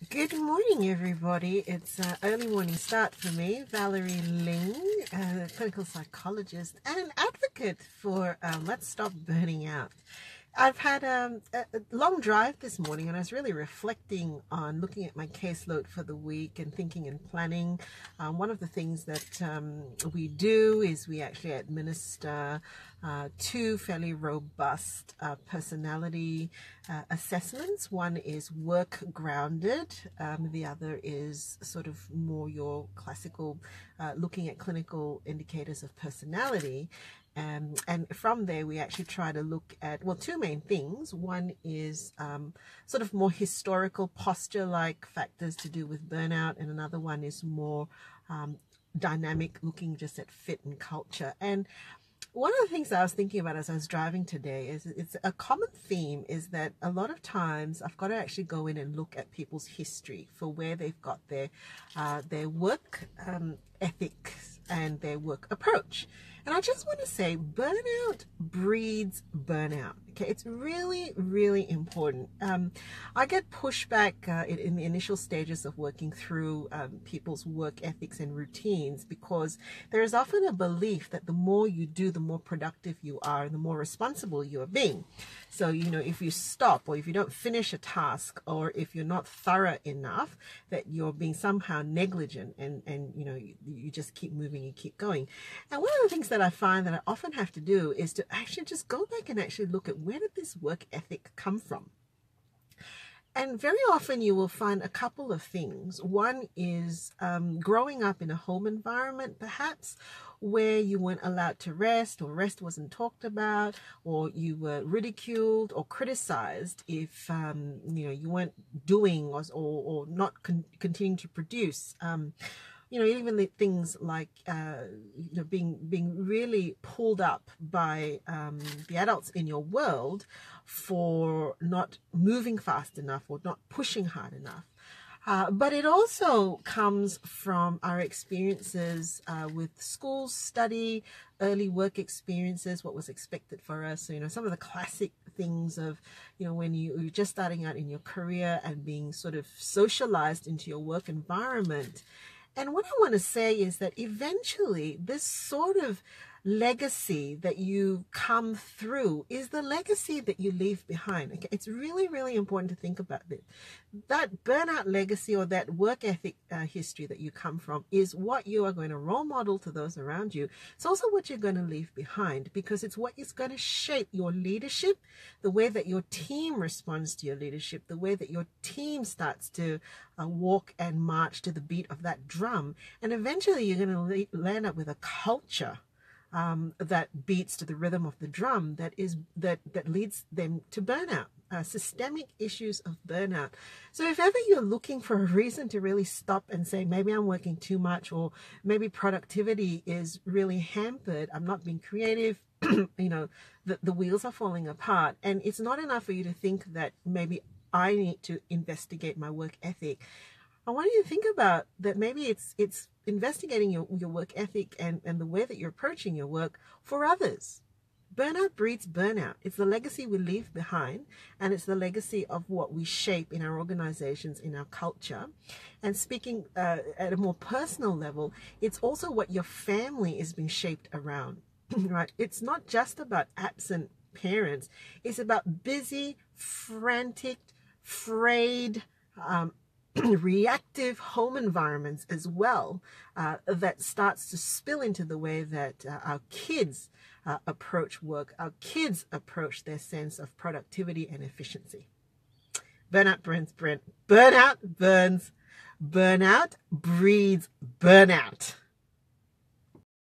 Good morning, everybody. It's early morning start for me, Valerie Ling, clinical psychologist and advocate for Let's Stop Burning Out. I've had a long drive this morning, and I was really reflecting on looking at my caseload for the week and thinking and planning. One of the things that we do is we actually administer two fairly robust personality assessments. One is work grounded, the other is sort of more your classical looking at clinical indicators of personality. And from there, we actually try to look at, well, two main things. One is sort of more historical posture-like factors to do with burnout, and another one is more dynamic, looking just at fit and culture. And one of the things I was thinking about as I was driving today is it's a common theme is that a lot of times I've got to actually go in and look at people's history for where they've got their work ethics and their work approach. And I just want to say burnout breeds burnout. Okay, it's really, really important. I get pushback in the initial stages of working through people's work ethics and routines, because there is often a belief that the more you do, the more productive you are, and the more responsible you are being. So, you know, if you stop, or if you don't finish a task, or if you're not thorough enough, that you're being somehow negligent, and you know, you just keep moving, you keep going. And one of the things that I find that I often have to do is to actually just go back and actually look at where did this work ethic come from. And very often you will find a couple of things. One is growing up in a home environment, perhaps, where you weren't allowed to rest, or rest wasn't talked about, or you were ridiculed or criticized if you know, you weren't doing or not continuing to produce. You know, even the things like you know, being really pulled up by the adults in your world for not moving fast enough or not pushing hard enough. But it also comes from our experiences with school study, early work experiences, what was expected for us. So, you know, some of the classic things of, you know, when you're just starting out in your career and being sort of socialized into your work environment. And what I want to say is that eventually this sort of legacy that you come through is the legacy that you leave behind. Okay? It's really, really important to think about this. That burnout legacy, or that work ethic history that you come from, is what you are going to role model to those around you. It's also what you're going to leave behind, because it's what is going to shape your leadership, the way that your team responds to your leadership, the way that your team starts to walk and march to the beat of that drum. And eventually you're going to land up with a culture that beats to the rhythm of the drum, that leads them to burnout, systemic issues of burnout. So if ever you're looking for a reason to really stop and say, maybe I'm working too much, or maybe productivity is really hampered, I'm not being creative, you know, the wheels are falling apart, and it's not enough for you to think that maybe I need to investigate my work ethic. I want you to think about that. Maybe it's investigating your work ethic and the way that you're approaching your work for others. Burnout breeds burnout. It's the legacy we leave behind, and it's the legacy of what we shape in our organizations, in our culture. And speaking at a more personal level, it's also what your family is being shaped around, right? It's not just about absent parents. It's about busy, frantic, frayed, reactive home environments as well, that starts to spill into the way that our kids approach work, our kids approach their sense of productivity and efficiency. Burnout breeds burnout breeds burnout.